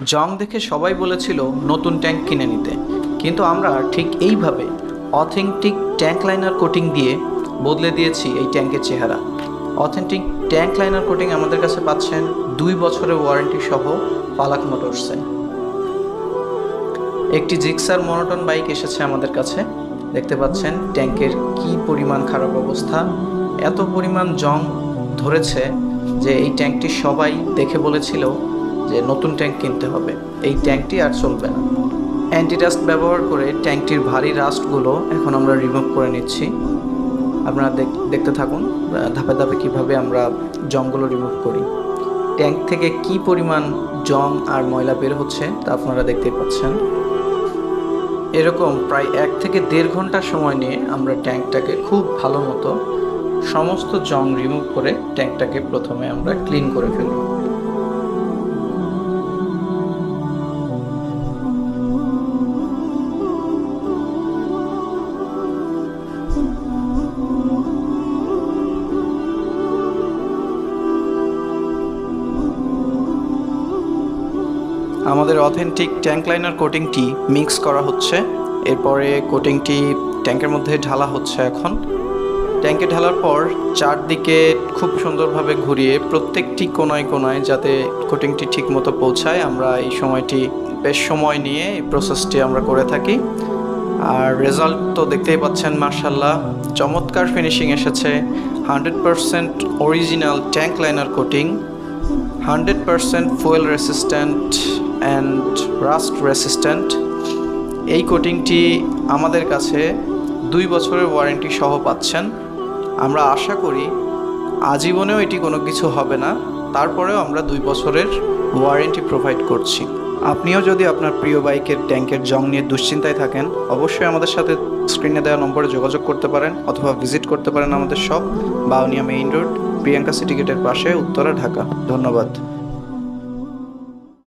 জং দেখে সবাই বলেছিল নতুন ট্যাঙ্ক কিনে নিতে, কিন্তু আমরা ঠিক এইভাবে অথেন্টিক ট্যাঙ্ক লাইনার কোটিং দিয়ে বদলে দিয়েছি এই ট্যাঙ্কের চেহারা। অথেন্টিক ট্যাঙ্ক লাইনার কোটিং আমাদের কাছে পাচ্ছেন 2 বছরের ওয়ারেন্টি সহ ফালাক মোটরসে। একটি জিক্সার মনোটন বাইক এসেছে আমাদের কাছে। দেখতে পাচ্ছেন ট্যাঙ্কের কি পরিমাণ খারাপ অবস্থা, এত পরিমাণ জং ধরেছে যে এই ট্যাঙ্কটি সবাই দেখে বলেছিল যে নতুন ট্যাঙ্ক কিনতে হবে, এই ট্যাঙ্কটি আর চলবে না। অ্যান্টিরাস্ট ব্যবহার করে ট্যাঙ্কটির ভারী রাস্টগুলো এখন আমরা রিমুভ করে নিচ্ছি। আপনারা দেখতে থাকুন ধাপে ধাপে কীভাবে আমরা জংগুলো রিমুভ করি। ট্যাঙ্ক থেকে কি পরিমাণ জং আর ময়লা বের হচ্ছে তা আপনারা দেখতেই পাচ্ছেন। এরকম প্রায় 1 থেকে 1.5 ঘন্টা সময় নিয়ে আমরা ট্যাঙ্কটাকে খুব ভালো মতো সমস্ত জং রিমুভ করে ট্যাঙ্কটাকে প্রথমে আমরা ক্লিন করে ফেলব। আমাদের অথেন্টিক ট্যাঙ্ক লাইনার কোটিংটি মিক্স করা হচ্ছে, এরপরে কোটিংটি ট্যাঙ্কের মধ্যে ঢালা হচ্ছে। এখন ট্যাঙ্কে ঢালার পর চারদিকে খুব সুন্দরভাবে ঘুরিয়ে প্রত্যেকটি কোনায় কোনায় যাতে কোটিংটি ঠিক মতো পৌঁছায়, আমরা এই সময়টি বেশ সময় নিয়ে এই প্রসেসটি আমরা করে থাকি। আর রেজাল্ট তো দেখতেই পাচ্ছেন, মাশাআল্লাহ চমৎকার ফিনিশিং এসেছে। 100% original tank liner coating, 100% fuel resistant and rust resistant. এই কোটিংটি আমাদের কাছে 2 বছরের ওয়ারেন্টি সহ পাচ্ছেন। আমরা আশা করি আজীবনেও এটি কোনো কিছু হবে না, তারপরেও আমরা 2 বছরের ওয়ারেন্টি প্রোভাইড করছি। আপনিও যদি আপনার প্রিয় বাইকের ট্যাঙ্কের জং নিয়ে দুশ্চিন্তায় থাকেন, অবশ্যই আমাদের সাথে স্ক্রিনে দেওয়া নম্বরে যোগাযোগ করতে পারেন অথবা ভিজিট করতে পারেন আমাদের shop, Bauniya main road, Priyanka city গেটের পাশে, উত্তরা, ঢাকা। ধন্যবাদ।